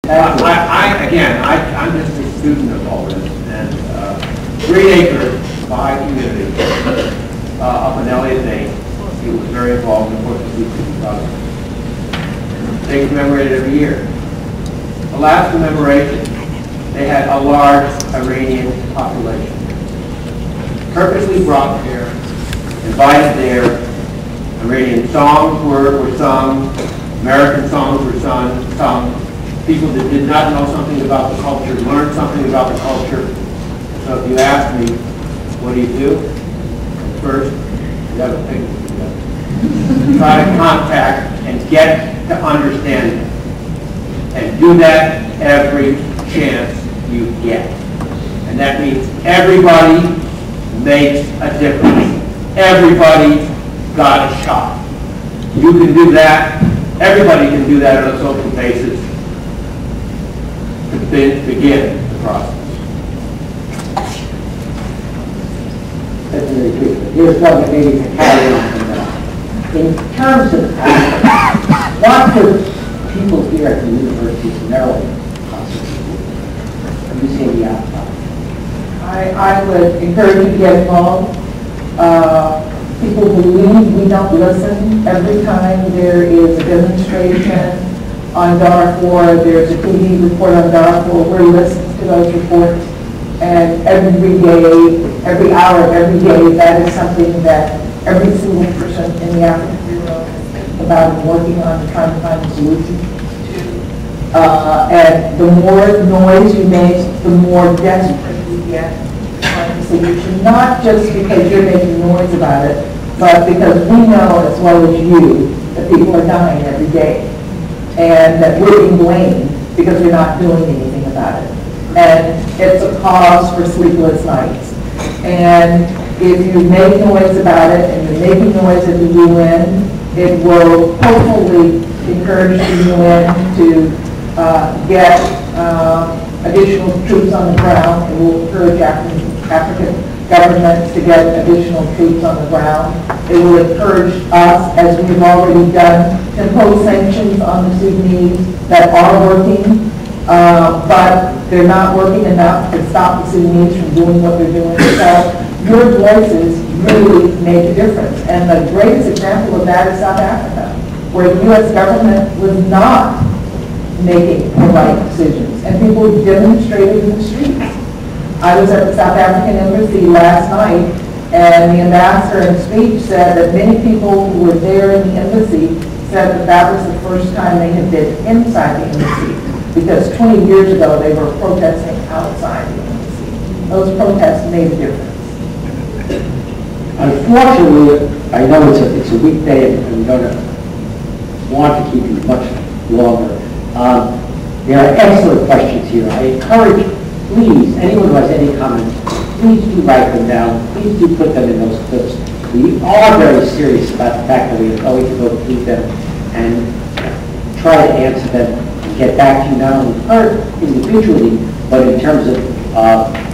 I'm just a student of all this, and 3 Acre Baha'i community up in Elliott, Maine. He was very involved in the Portuguese cause. They commemorate it every year. The last commemoration, they had a large Iranian population, purposely brought there, invited there. Iranian songs were sung, American songs were sung. People that did not know something about the culture learned something about the culture. So if you ask me, what do? First, you have a picnic together. Try to contact and get to understand it. And do that every chance you get. And that means everybody makes a difference. Everybody got a shot. You can do that. Everybody can do that on a social basis to begin the process. That's very good. Here's one that maybe can carry on from that. In terms of what could people here at the University of Maryland possibly do? You say the outside. I would encourage you to get involved. People believe we don't listen. Every time there is a demonstration on Darfur, there's a TV report on Darfur, we're listening to those reports. And every day, every hour of every day, that is something that every single person in the African Bureau is thinking about and working on, trying to find a solution to. And the more noise you make, the more desperate we get to find a solution. Not just because you're making noise about it, but because we know as well as you that people are dying every day. And that we're being blamed because we're not doing anything about it. And it's a cause for sleepless nights. And if you make noise about it and you're making noise at the UN, it will hopefully encourage the UN to get additional troops on the ground. It will encourage African governments to get additional troops on the ground. It will encourage us, as we've already done, to impose sanctions on the Sudanese that are working, but they're not working enough to stop the Sudanese from doing what they're doing. So your voices really make a difference. And the greatest example of that is South Africa, where the U.S. government was not making the right decisions, and people demonstrated in the streets. I was at the South African Embassy last night, and the ambassador in speech said that many people who were there in the embassy said that that was the first time they had been inside the embassy, because 20 years ago they were protesting outside the embassy. Those protests made a difference. Unfortunately, I know it's a weekday and we don't want to keep you much longer. There are excellent questions here. I encourage, please, anyone who has any comments, please do write them down. Please do put them in those clips. We are very serious about the fact that we are going to go through them and try to answer them and get back to you not only individually, but in terms of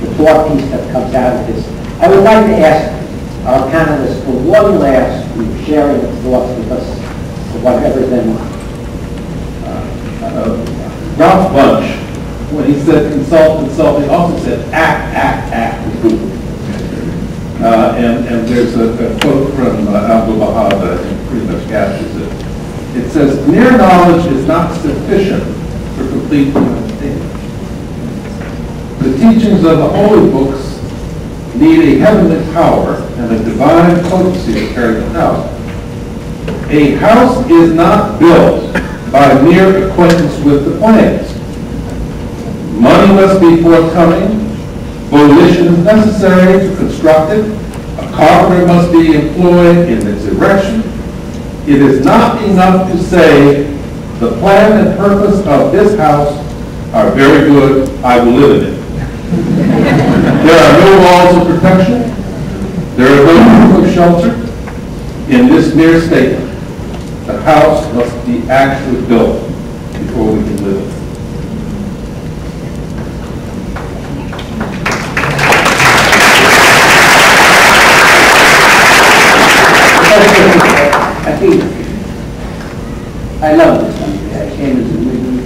the thought piece that comes out of this. I would like to ask our panelists for one last sharing of thoughts with us, or whatever them are. Ralph Bunch, when he said consult, he also said act. And there's a quote from Abu Baha'i that I think pretty much captures it. It says, mere knowledge is not sufficient for complete understanding. The teachings of the holy books need a heavenly power and a divine potency to carry them out. A house is not built by mere acquaintance with the plans. Money must be forthcoming. Volition is necessary to construct it. A carpenter must be employed in its erection. It is not enough to say, the plan and purpose of this house are very good, I will live in it. There are no walls of protection. There are no roof of shelter. In this mere statement, the house must be actually built before we can live in it. I think I love this country. I came as a movie,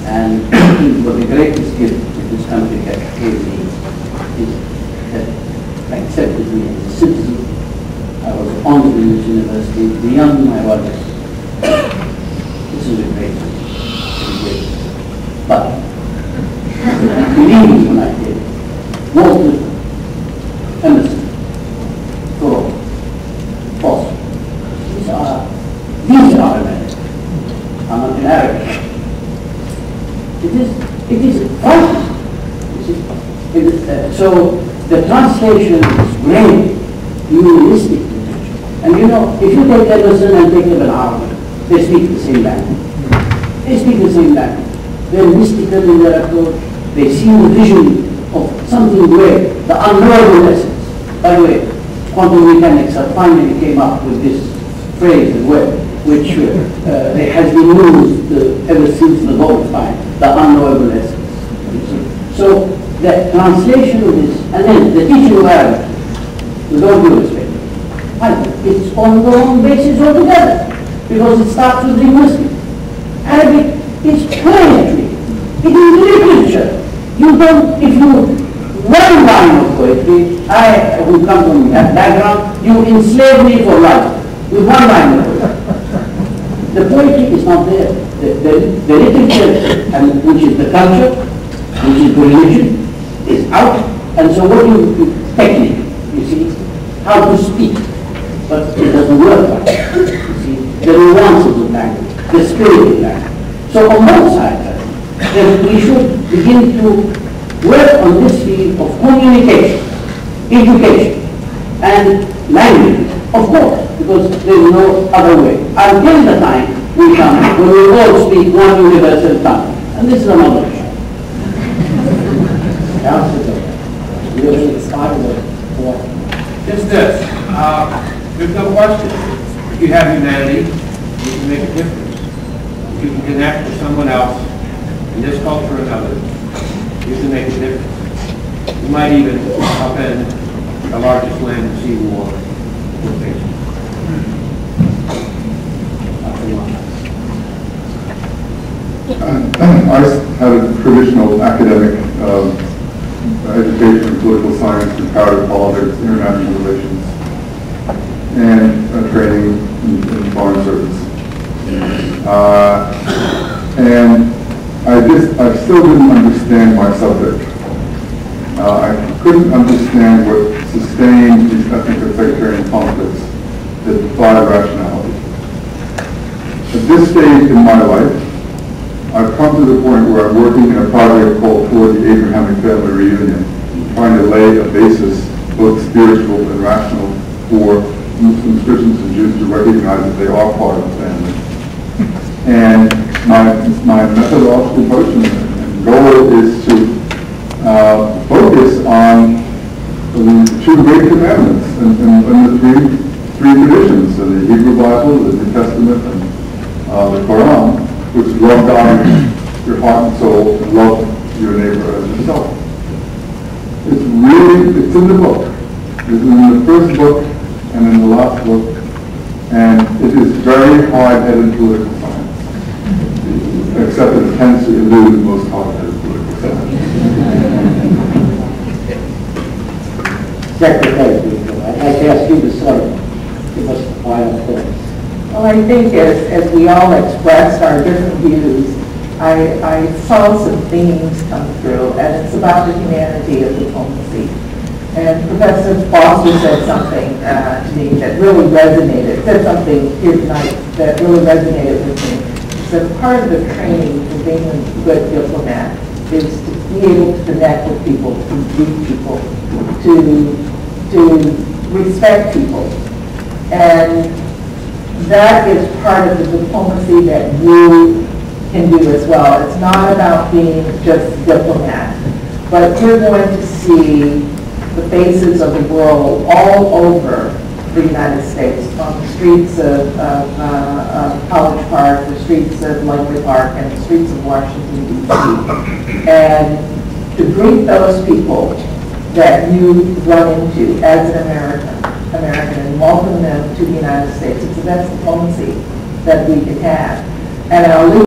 And it was the greatest gift that this country gave me is that accepted me as a citizen. I was honored in this university beyond my wildest. This is a great thing. But believe me when I did, Walter, Emerson, Thoreau, Foster, these are Americans. I'm not an Arab. It is vital. So the translation is great, humanistic literature. And you know, if you take Emerson and take Ibn Arabi, they speak the same language. They speak the same language. They're mystical in their approach. They see the vision of something great, the unknowable essence. By the way, quantum mechanics have finally came up with this phrase as well, which has been used ever since the dawn of time, the unknowable essence. So the translation of this, and then the teaching of Arabic, with all due respect, it's on the wrong basis altogether, because it starts with linguistics. Arabic is poetry. It is literature. You don't, if you, one line of poetry, I, who come from that background, you enslave me for life with one line of poetry. The poetry is not there. The literature, and which is the culture, which is the religion, is out. And so what you technique, you see, how to speak, but it doesn't work like that. You see, the nuances of language, the spirit of language. So on both sides, then we should begin to work on this field of communication, education, and language, of course, because there is no other way. Until the time we come when we all speak one universal tongue. And this is another issue. Just this, there's no question. If you have humanity, you can make a difference. If you can connect with someone else in this culture or another, you can make a difference. You might even upend the largest land and sea war we're facing. I had a traditional academic education in political science, comparative politics, international relations, and training in foreign service. And I still didn't understand my subject. I couldn't understand what sustained these ethnic and sectarian conflicts that defy rationality. At this stage in my life, I've come to the point where I'm working in a project called Toward the Abrahamic Family Reunion, trying to lay a basis, both spiritual and rational, for Muslims, Christians, and Jews to recognize that they are part of the family. And my methodological approach and goal is to focus on the two great commandments and the three traditions, the Hebrew Bible, the New Testament, and the Quran, which is love God with your heart and soul, and love your neighbor as yourself. It's in the book. It's in the first book and in the last book, and it is very hard-headed political science, except that it tends to elude most hard-headed political science. Secretary, I'd like to ask you to sort of give us the final thoughts. Well, I think as we all expressed our different views, I saw some themes come through, and it's about the humanity of diplomacy. And Professor Foster said something to me that really resonated, said something here tonight that really resonated with me. So part of the training for being a good diplomat is to be able to connect with people, to meet people, to respect people. And that is part of the diplomacy that you can do as well. It's not about being just diplomat, but you're going to see the faces of the world all over the United States, on the streets of College Park, the streets of Langley Park, and the streets of Washington, D.C. And to greet those people that you run into as an American, and welcome them to the United States. It's the best diplomacy that we can have. And I'll leave